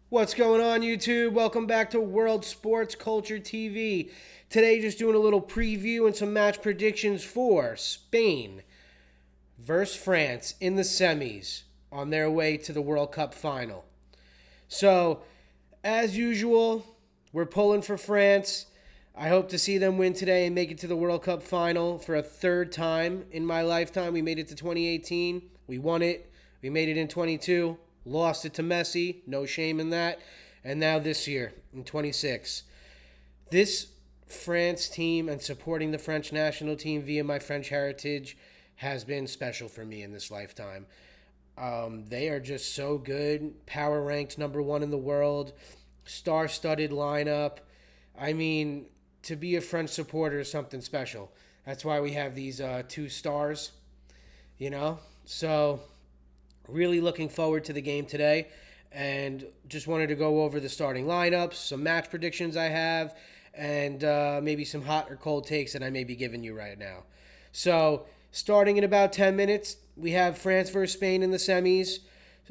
What's going on, YouTube? Welcome back to World Sports Culture TV. Today, just doing a little preview and some match predictions for Spain versus France in the semis on their way to the World Cup final. So, as usual, we're pulling for France. I hope to see them win today and make it to the World Cup final for a third time in my lifetime. We made it to 2018. We won it. We made it in 22. Lost it to Messi. No shame in that. And now this year in 26. This France team and supporting the French national team via my French heritage has been special for me in this lifetime. They are just so good. Power ranked number one in the world. Star studded lineup. I mean, to be a French supporter is something special. That's why we have these two stars, you know? So, really looking forward to the game today. And just wanted to go over the starting lineups, some match predictions I have, and maybe some hot or cold takes that I may be giving you right now. So, starting in about 10 minutes, we have France versus Spain in the semis.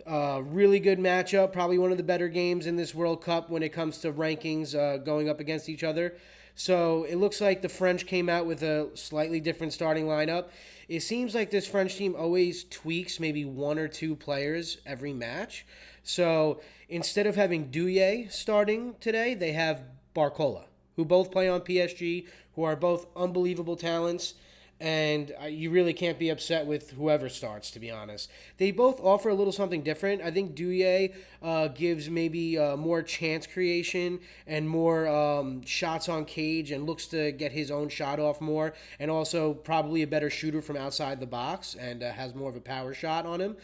Really good matchup, probably one of the better games in this World Cup when it comes to rankings going up against each other. So it looks like the French came out with a slightly different starting lineup. It seems like this French team always tweaks maybe one or two players every match. So instead of having Douillet starting today, they have Barcola, who both play on PSG, who are both unbelievable talents, and you really can't be upset with whoever starts, to be honest. They both offer a little something different. I think Douillet gives maybe more chance creation and more shots on cage and looks to get his own shot off more, and also probably a better shooter from outside the box and has more of a power shot on him.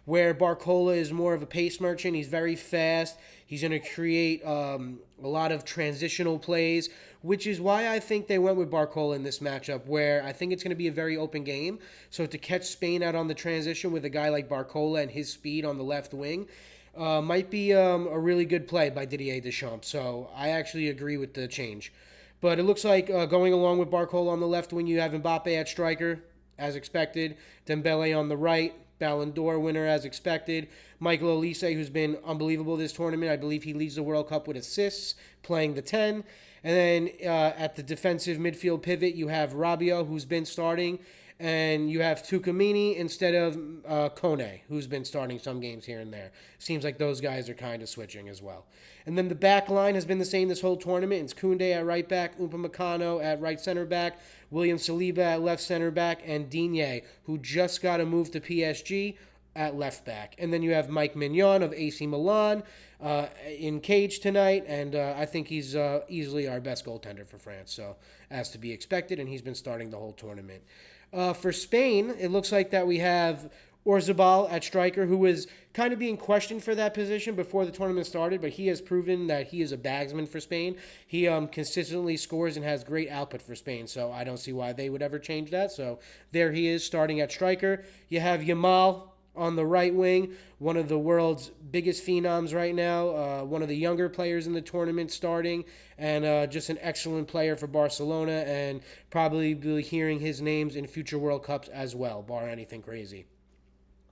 Where Barcola is more of a pace merchant. He's very fast. He's going to create a lot of transitional plays, which is why I think they went with Barcola in this matchup, where I think it's going to be a very open game. So to catch Spain out on the transition with a guy like Barcola and his speed on the left wing might be a really good play by Didier Deschamps. So I actually agree with the change. But it looks like going along with Barcola on the left wing, you have Mbappe at striker, as expected. Dembele on the right. Ballon d'Or winner as expected. Michael Olise, who's been unbelievable this tournament. I believe he leads the World Cup with assists, playing the 10. And then at the defensive midfield pivot, you have Rabiot, who's been starting. And you have Tukamini instead of Kone, who's been starting some games here and there. Seems like those guys are kind of switching as well. And then the back line has been the same this whole tournament. It's Koundé at right back, Upamecano at right center back, William Saliba at left center back, and Digne, who just got a move to PSG, at left back. And then you have Mike Mignon of AC Milan in cage tonight, and I think he's easily our best goaltender for France, so as to be expected, and he's been starting the whole tournament. For Spain, it looks like that we have Orzabal at striker, who was kind of being questioned for that position before the tournament started, but he has proven that he is a bagsman for Spain. He consistently scores and has great output for Spain, so I don't see why they would ever change that. So there he is starting at striker. You have Yamal on the right wing, one of the world's biggest phenoms right now, one of the younger players in the tournament starting, and just an excellent player for Barcelona, and probably be hearing his names in future World Cups as well, bar anything crazy.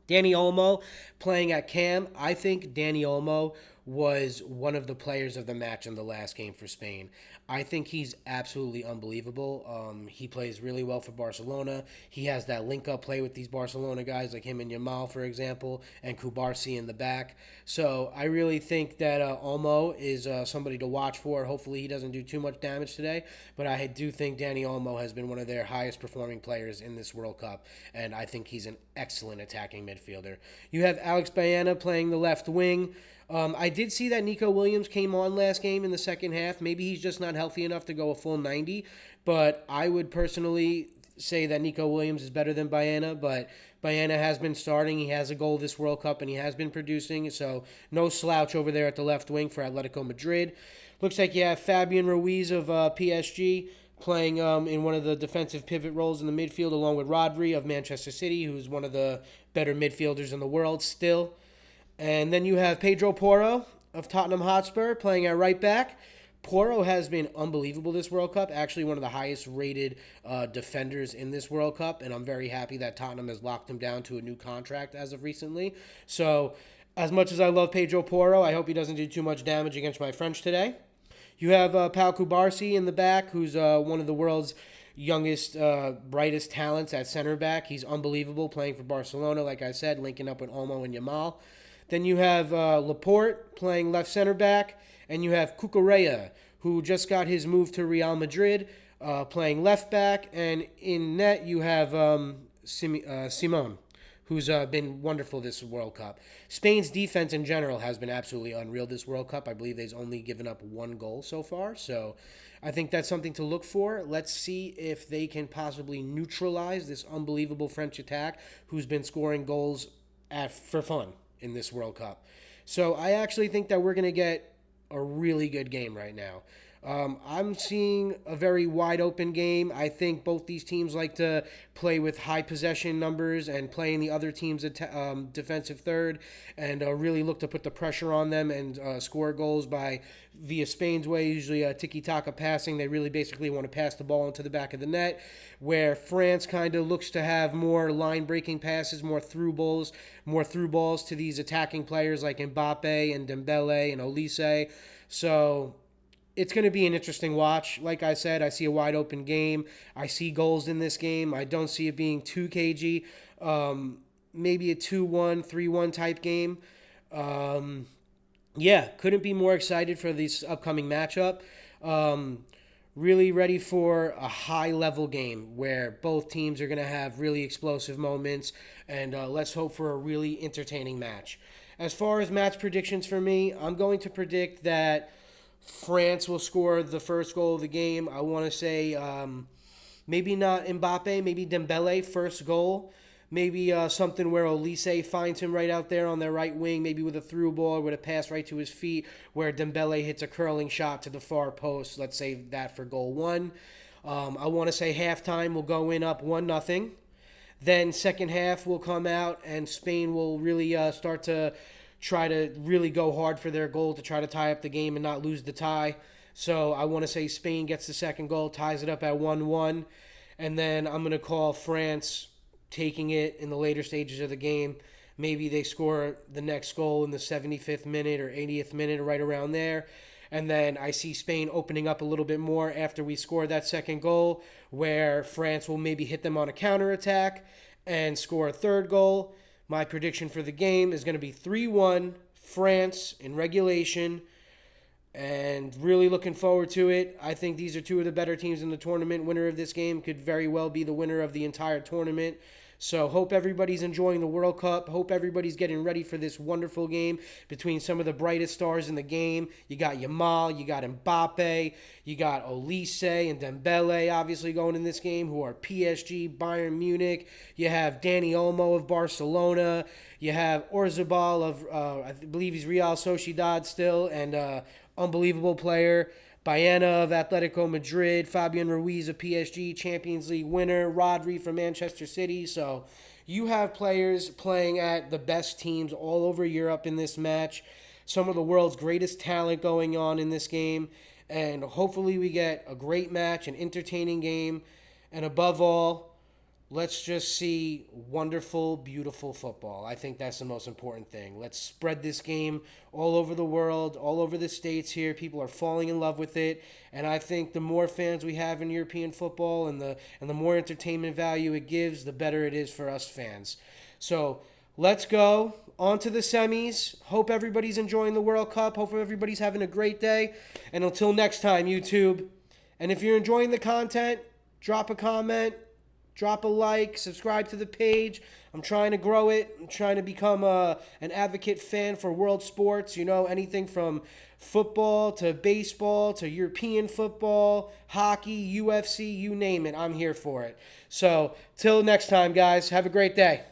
Danny Olmo playing at Cam. I think Danny Olmo was one of the players of the match in the last game for Spain. I think he's absolutely unbelievable. He plays really well for Barcelona. He has that link-up play with these Barcelona guys like him and Yamal, for example, and Kubarsi in the back. So I really think that Olmo is somebody to watch for. Hopefully he doesn't do too much damage today, but I do think Danny Olmo has been one of their highest-performing players in this World Cup, and I think he's an excellent attacking midfielder. You have Alex Baena playing the left wing. I did see that Nico Williams came on last game in the second half. Maybe he's just not healthy enough to go a full 90, but I would personally say that Nico Williams is better than Baena, but Baena has been starting. He has a goal this World Cup, and he has been producing, so no slouch over there at the left wing for Atletico Madrid. Looks like you have Fabian Ruiz of PSG playing in one of the defensive pivot roles in the midfield, along with Rodri of Manchester City, who's one of the better midfielders in the world still. And then you have Pedro Porro of Tottenham Hotspur playing at right back. Porro has been unbelievable this World Cup, actually one of the highest rated defenders in this World Cup, and I'm very happy that Tottenham has locked him down to a new contract as of recently. So As much as I love Pedro Porro, I hope he doesn't do too much damage against my French today. You have Pau Kubarsi in the back, who's one of the world's youngest, brightest talents at center back. He's unbelievable playing for Barcelona, like I said, linking up with Olmo and Yamal. Then you have Laporte playing left center back, and you have Cucurella, who just got his move to Real Madrid, playing left back. And in net, you have Simon, who's been wonderful this World Cup. Spain's defense in general has been absolutely unreal this World Cup. I believe they've only given up one goal so far, so I think that's something to look for. Let's see if they can possibly neutralize this unbelievable French attack who's been scoring goals for fun in this World Cup. So I actually think that we're going to get a really good game right now. I'm seeing a very wide open game. I think both these teams like to play with high possession numbers and playing the other team's defensive third and really look to put the pressure on them and score goals via Spain's way, usually tiki-taka passing. They really basically want to pass the ball into the back of the net, where France kind of looks to have more line-breaking passes, more through balls to these attacking players like Mbappe and Dembele and Olise. So it's going to be an interesting watch. Like I said, I see a wide open game. I see goals in this game. I don't see it being too cagey. Maybe a 2-1, 3-1 type game. Couldn't be more excited for this upcoming matchup. Really ready for a high-level game where both teams are going to have really explosive moments, and let's hope for a really entertaining match. As far as match predictions for me, I'm going to predict that France will score the first goal of the game. I want to say maybe not Mbappe, maybe Dembele first goal. Maybe something where Olise finds him right out there on their right wing, maybe with a through ball or with a pass right to his feet, where Dembele hits a curling shot to the far post. Let's say that for goal one. I want to say halftime will go in up 1-0. Then second half will come out and Spain will really start to try to really go hard for their goal to try to tie up the game and not lose the tie. So I want to say Spain gets the second goal, ties it up at 1-1. And then I'm going to call France taking it in the later stages of the game. Maybe they score the next goal in the 75th minute or 80th minute, right around there. And then I see Spain opening up a little bit more after we score that second goal, where France will maybe hit them on a counterattack and score a third goal. My prediction for the game is going to be 3-1 France in regulation, and really looking forward to it. I think these are two of the better teams in the tournament. Winner of this game could very well be the winner of the entire tournament. So hope everybody's enjoying the World Cup. Hope everybody's getting ready for this wonderful game between some of the brightest stars in the game. You got Yamal, you got Mbappe, you got Olise and Dembele obviously going in this game, who are PSG, Bayern Munich. You have Dani Olmo of Barcelona. You have Orzabal of, I believe he's Real Sociedad still, and unbelievable player. Baena of Atletico Madrid, Fabian Ruiz of PSG, Champions League winner, Rodri from Manchester City. So you have players playing at the best teams all over Europe in this match. Some of the world's greatest talent going on in this game. And hopefully we get a great match, an entertaining game. And above all, let's just see wonderful, beautiful football. I think that's the most important thing. Let's spread this game all over the world, all over the States here. People are falling in love with it. And I think the more fans we have in European football and the more entertainment value it gives, the better it is for us fans. So let's go on to the semis. Hope everybody's enjoying the World Cup. Hope everybody's having a great day. And until next time, YouTube. And if you're enjoying the content, drop a comment. Drop a like, subscribe to the page. I'm trying to grow it. I'm trying to become an advocate fan for world sports. You know, anything from football to baseball to European football, hockey, UFC, you name it. I'm here for it. So, till next time, guys. Have a great day.